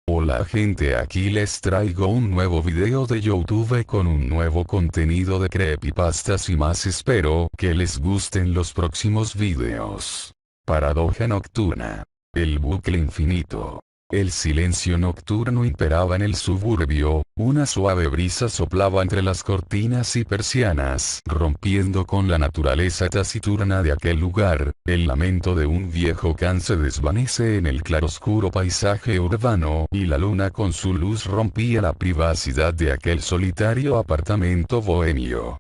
Hola gente, aquí les traigo un nuevo video de YouTube con un nuevo contenido de creepypastas y más. Espero que les gusten los próximos videos. Paradoja nocturna. El bucle infinito. El silencio nocturno imperaba en el suburbio, una suave brisa soplaba entre las cortinas y persianas, rompiendo con la naturaleza taciturna de aquel lugar. El lamento de un viejo can se desvanece en el claroscuro paisaje urbano, y la luna con su luz rompía la privacidad de aquel solitario apartamento bohemio.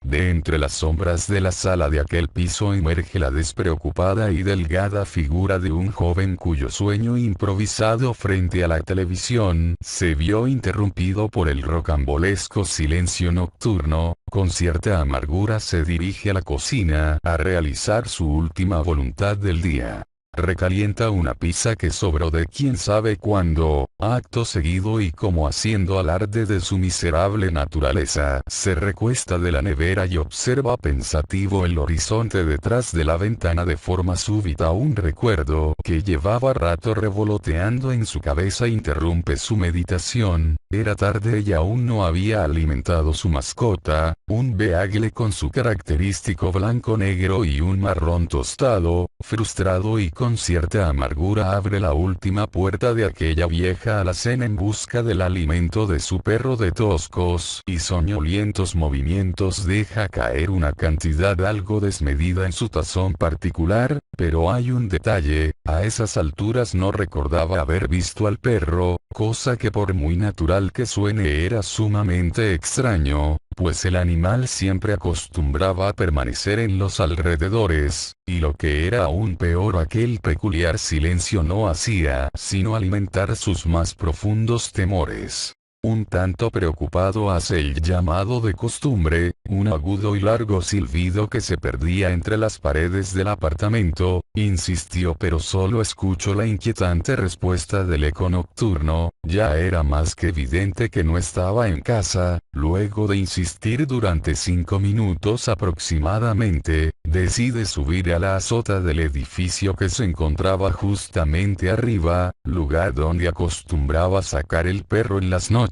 De entre las sombras de la sala de aquel piso emerge la despreocupada y delgada figura de un joven cuyo sueño improvisado frente a la televisión se vio interrumpido por el rocambolesco silencio nocturno. Con cierta amargura se dirige a la cocina a realizar su última voluntad del día. Recalienta una pizza que sobró de quién sabe cuándo. Acto seguido y como haciendo alarde de su miserable naturaleza, se recuesta de la nevera y observa pensativo el horizonte detrás de la ventana. De forma súbita un recuerdo que llevaba rato revoloteando en su cabeza interrumpe su meditación. Era tarde y aún no había alimentado su mascota, un beagle con su característico blanco negro y un marrón tostado. Frustrado y con cierta amargura abre la última puerta de aquella vieja alacena en busca del alimento de su perro. De toscos y soñolientos movimientos deja caer una cantidad algo desmedida en su tazón particular, pero hay un detalle: a esas alturas no recordaba haber visto al perro, cosa que por muy natural que suene era sumamente extraño, pues el animal siempre acostumbraba a permanecer en los alrededores, y lo que era aún peor, aquel peculiar silencio no hacía sino alimentar sus más profundos temores. Un tanto preocupado hace el llamado de costumbre, un agudo y largo silbido que se perdía entre las paredes del apartamento. Insistió pero solo escuchó la inquietante respuesta del eco nocturno. Ya era más que evidente que no estaba en casa. Luego de insistir durante 5 minutos aproximadamente, decide subir a la azota del edificio que se encontraba justamente arriba, lugar donde acostumbraba sacar el perro en las noches.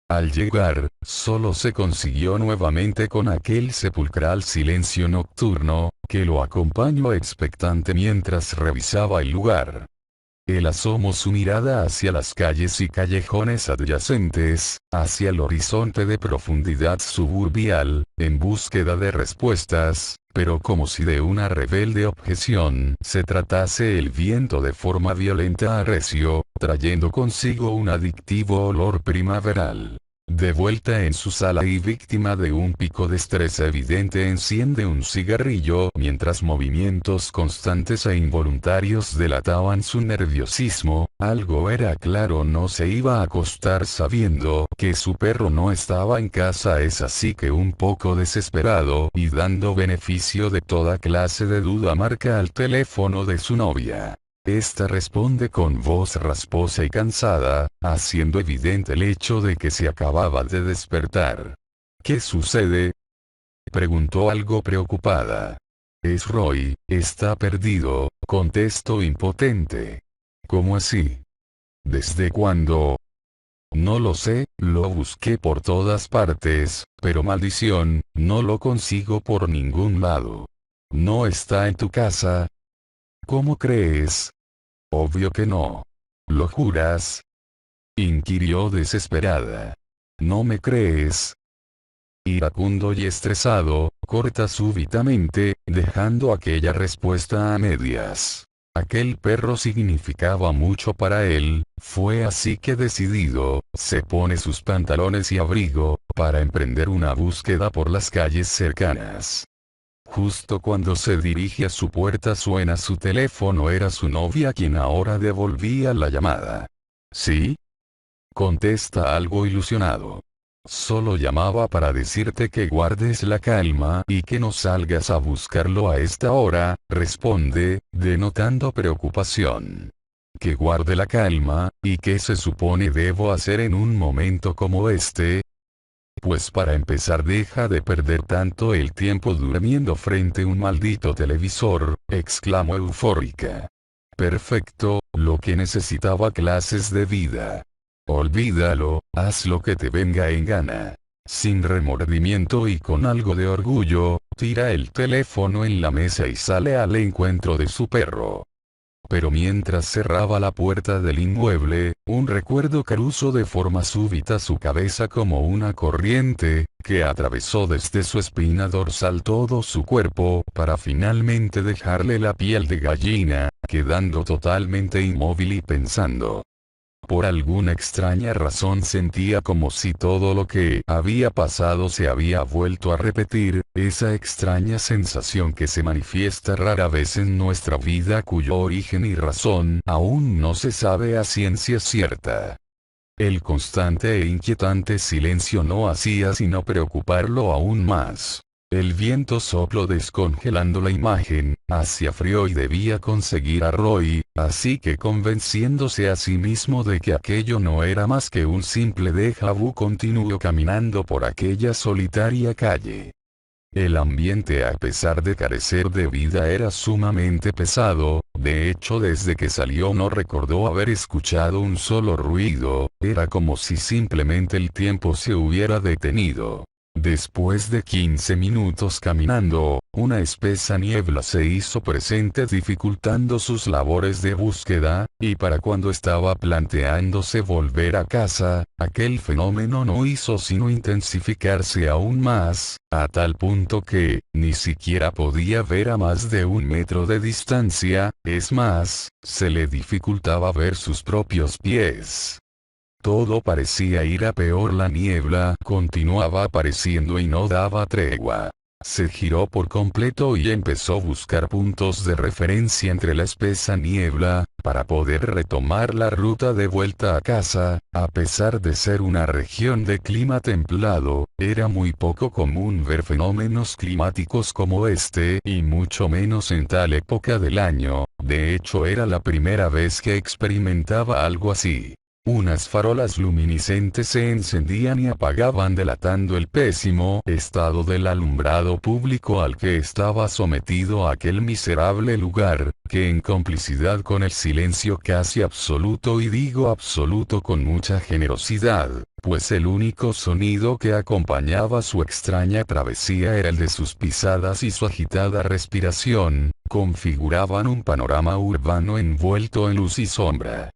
Al llegar, solo se consiguió nuevamente con aquel sepulcral silencio nocturno, que lo acompañó expectante mientras revisaba el lugar. Él asomó su mirada hacia las calles y callejones adyacentes, hacia el horizonte de profundidad suburbial, en búsqueda de respuestas, pero como si de una rebelde objeción se tratase, el viento de forma violenta arreció, trayendo consigo un adictivo olor primaveral. De vuelta en su sala y víctima de un pico de estrés evidente, enciende un cigarrillo mientras movimientos constantes e involuntarios delataban su nerviosismo. Algo era claro: no se iba a acostar sabiendo que su perro no estaba en casa. Es así que, un poco desesperado y dando beneficio de toda clase de duda, marca al teléfono de su novia. Esta responde con voz rasposa y cansada, haciendo evidente el hecho de que se acababa de despertar. ¿Qué sucede?, preguntó algo preocupada. Es Roy, está perdido, contestó impotente. ¿Cómo así? ¿Desde cuándo? No lo sé, lo busqué por todas partes, pero maldición, no lo consigo por ningún lado. ¿No está en tu casa? ¿Cómo crees? Obvio que no. ¿Lo juras?, inquirió desesperada. ¿No me crees? Iracundo y estresado, corta súbitamente, dejando aquella respuesta a medias. Aquel perro significaba mucho para él. Fue así que, decidido, se pone sus pantalones y abrigo, para emprender una búsqueda por las calles cercanas. Justo cuando se dirige a su puerta suena su teléfono. Era su novia quien ahora devolvía la llamada. ¿Sí?, contesta algo ilusionado. Solo llamaba para decirte que guardes la calma y que no salgas a buscarlo a esta hora, responde, denotando preocupación. ¿Que guarde la calma? ¿Y qué se supone debo hacer en un momento como este? Pues para empezar, deja de perder tanto el tiempo durmiendo frente a un maldito televisor, exclamó eufórica. Perfecto, lo que necesitaba clases de vida. Olvídalo, haz lo que te venga en gana. Sin remordimiento y con algo de orgullo, tira el teléfono en la mesa y sale al encuentro de su perro. Pero mientras cerraba la puerta del inmueble, un recuerdo cruzó de forma súbita su cabeza como una corriente, que atravesó desde su espina dorsal todo su cuerpo, para finalmente dejarle la piel de gallina, quedando totalmente inmóvil y pensando. Por alguna extraña razón sentía como si todo lo que había pasado se había vuelto a repetir, esa extraña sensación que se manifiesta rara vez en nuestra vida cuyo origen y razón aún no se sabe a ciencia cierta. El constante e inquietante silencio no hacía sino preocuparlo aún más. El viento sopló descongelando la imagen, hacía frío y debía conseguir a Roy, así que convenciéndose a sí mismo de que aquello no era más que un simple déjà vu, continuó caminando por aquella solitaria calle. El ambiente, a pesar de carecer de vida, era sumamente pesado. De hecho, desde que salió no recordó haber escuchado un solo ruido, era como si simplemente el tiempo se hubiera detenido. Después de 15 minutos caminando, una espesa niebla se hizo presente dificultando sus labores de búsqueda, y para cuando estaba planteándose volver a casa, aquel fenómeno no hizo sino intensificarse aún más, a tal punto que, ni siquiera podía ver a más de 1 metro de distancia, es más, se le dificultaba ver sus propios pies. Todo parecía ir a peor, la niebla continuaba apareciendo y no daba tregua. Se giró por completo y empezó a buscar puntos de referencia entre la espesa niebla, para poder retomar la ruta de vuelta a casa. A pesar de ser una región de clima templado, era muy poco común ver fenómenos climáticos como este, y mucho menos en tal época del año. De hecho, era la primera vez que experimentaba algo así. Unas farolas luminiscentes se encendían y apagaban delatando el pésimo estado del alumbrado público al que estaba sometido aquel miserable lugar, que en complicidad con el silencio casi absoluto, y digo absoluto con mucha generosidad, pues el único sonido que acompañaba su extraña travesía era el de sus pisadas y su agitada respiración, configuraban un panorama urbano envuelto en luz y sombra.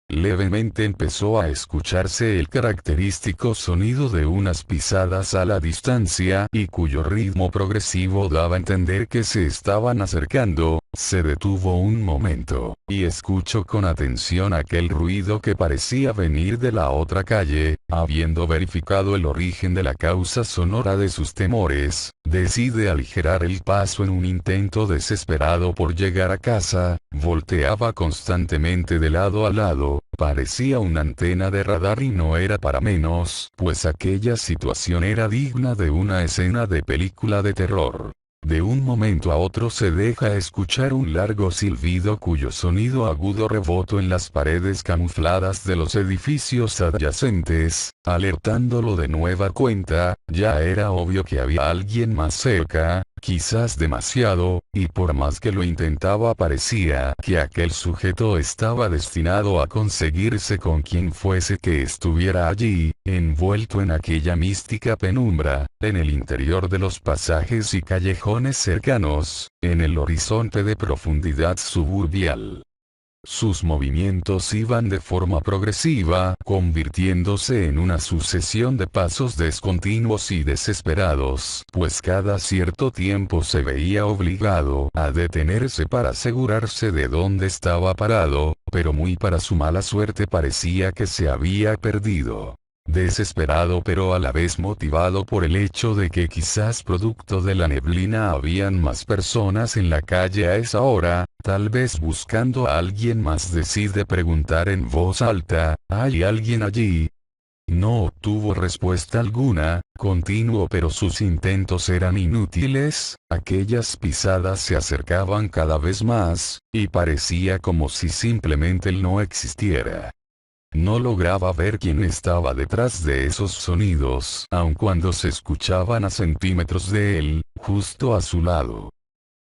Levemente empezó a escucharse el característico sonido de unas pisadas a la distancia, y cuyo ritmo progresivo daba a entender que se estaban acercando. Se detuvo un momento, y escuchó con atención aquel ruido que parecía venir de la otra calle. Habiendo verificado el origen de la causa sonora de sus temores, decide aligerar el paso en un intento desesperado por llegar a casa. Volteaba constantemente de lado a lado, parecía una antena de radar y no era para menos, pues aquella situación era digna de una escena de película de terror. De un momento a otro se deja escuchar un largo silbido cuyo sonido agudo rebotó en las paredes camufladas de los edificios adyacentes, alertándolo de nueva cuenta. Ya era obvio que había alguien más cerca, quizás demasiado, y por más que lo intentaba parecía que aquel sujeto estaba destinado a conseguirse con quien fuese que estuviera allí, envuelto en aquella mística penumbra, en el interior de los pasajes y callejones cercanos, en el horizonte de profundidad suburbial. Sus movimientos iban de forma progresiva, convirtiéndose en una sucesión de pasos discontinuos y desesperados, pues cada cierto tiempo se veía obligado a detenerse para asegurarse de dónde estaba parado, pero muy para su mala suerte parecía que se había perdido. Desesperado pero a la vez motivado por el hecho de que quizás producto de la neblina habían más personas en la calle a esa hora, tal vez buscando a alguien más, decide preguntar en voz alta: ¿hay alguien allí? No obtuvo respuesta alguna. Continuó, pero sus intentos eran inútiles. Aquellas pisadas se acercaban cada vez más, y parecía como si simplemente él no existiera. No lograba ver quién estaba detrás de esos sonidos, aun cuando se escuchaban a centímetros de él, justo a su lado.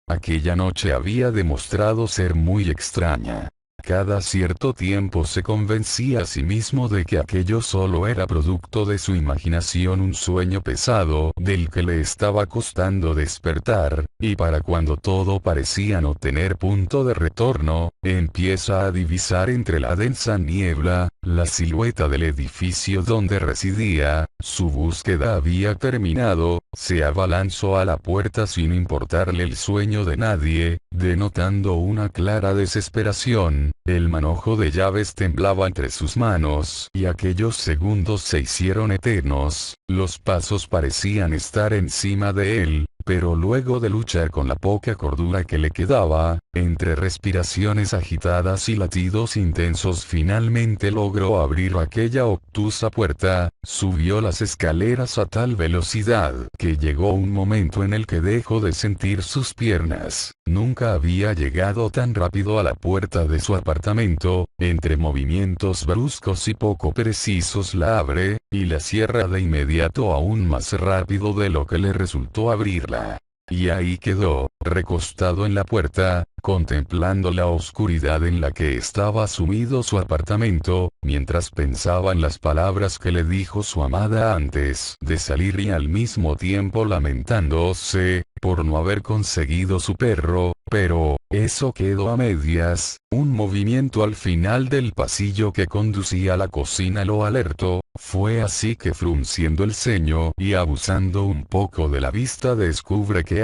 Aquella noche había demostrado ser muy extraña. Cada cierto tiempo se convencía a sí mismo de que aquello solo era producto de su imaginación, un sueño pesado del que le estaba costando despertar, y para cuando todo parecía no tener punto de retorno, empieza a divisar entre la densa niebla la silueta del edificio donde residía. Su búsqueda había terminado, se abalanzó a la puerta sin importarle el sueño de nadie, denotando una clara desesperación. El manojo de llaves temblaba entre sus manos y aquellos segundos se hicieron eternos. Los pasos parecían estar encima de él, pero luego de luchar con la poca cordura que le quedaba, entre respiraciones agitadas y latidos intensos, finalmente logró abrir aquella obtusa puerta. Subió las escaleras a tal velocidad que llegó un momento en el que dejó de sentir sus piernas. Nunca había llegado tan rápido a la puerta de su apartamento. Entre movimientos bruscos y poco precisos la abre, y la cierra de inmediato aún más rápido de lo que le resultó abrirla. Y ahí quedó, recostado en la puerta, contemplando la oscuridad en la que estaba sumido su apartamento, mientras pensaba en las palabras que le dijo su amada antes de salir, y al mismo tiempo lamentándose por no haber conseguido su perro. Pero eso quedó a medias. Un movimiento al final del pasillo que conducía a la cocina lo alertó. Fue así que, frunciendo el ceño y abusando un poco de la vista, descubre que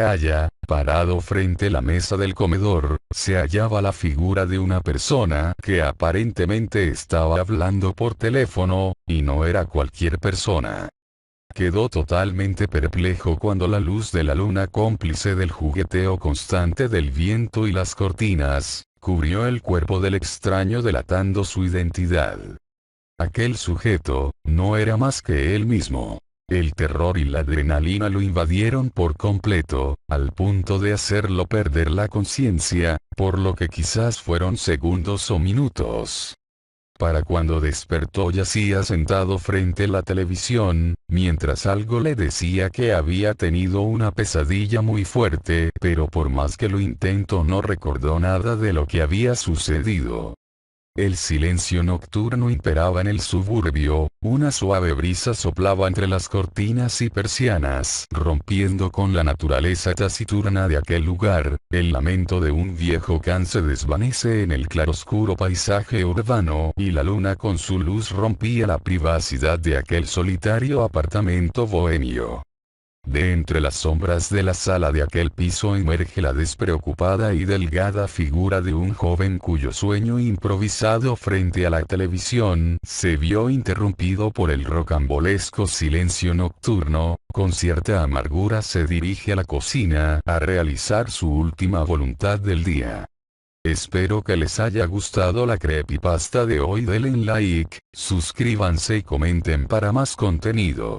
parado frente a la mesa del comedor, se hallaba la figura de una persona que aparentemente estaba hablando por teléfono, y no era cualquier persona. Quedó totalmente perplejo cuando la luz de la luna, cómplice del jugueteo constante del viento y las cortinas, cubrió el cuerpo del extraño, delatando su identidad. Aquel sujeto no era más que él mismo. El terror y la adrenalina lo invadieron por completo, al punto de hacerlo perder la conciencia, por lo que quizás fueron segundos o minutos. Para cuando despertó yacía sentado frente a la televisión, mientras algo le decía que había tenido una pesadilla muy fuerte, pero por más que lo intentó no recordó nada de lo que había sucedido. El silencio nocturno imperaba en el suburbio, una suave brisa soplaba entre las cortinas y persianas, rompiendo con la naturaleza taciturna de aquel lugar. El lamento de un viejo can se desvanece en el claroscuro paisaje urbano, y la luna con su luz rompía la privacidad de aquel solitario apartamento bohemio. De entre las sombras de la sala de aquel piso emerge la despreocupada y delgada figura de un joven cuyo sueño improvisado frente a la televisión se vio interrumpido por el rocambolesco silencio nocturno. Con cierta amargura se dirige a la cocina a realizar su última voluntad del día. Espero que les haya gustado la creepypasta de hoy. Denle like, suscríbanse y comenten para más contenido.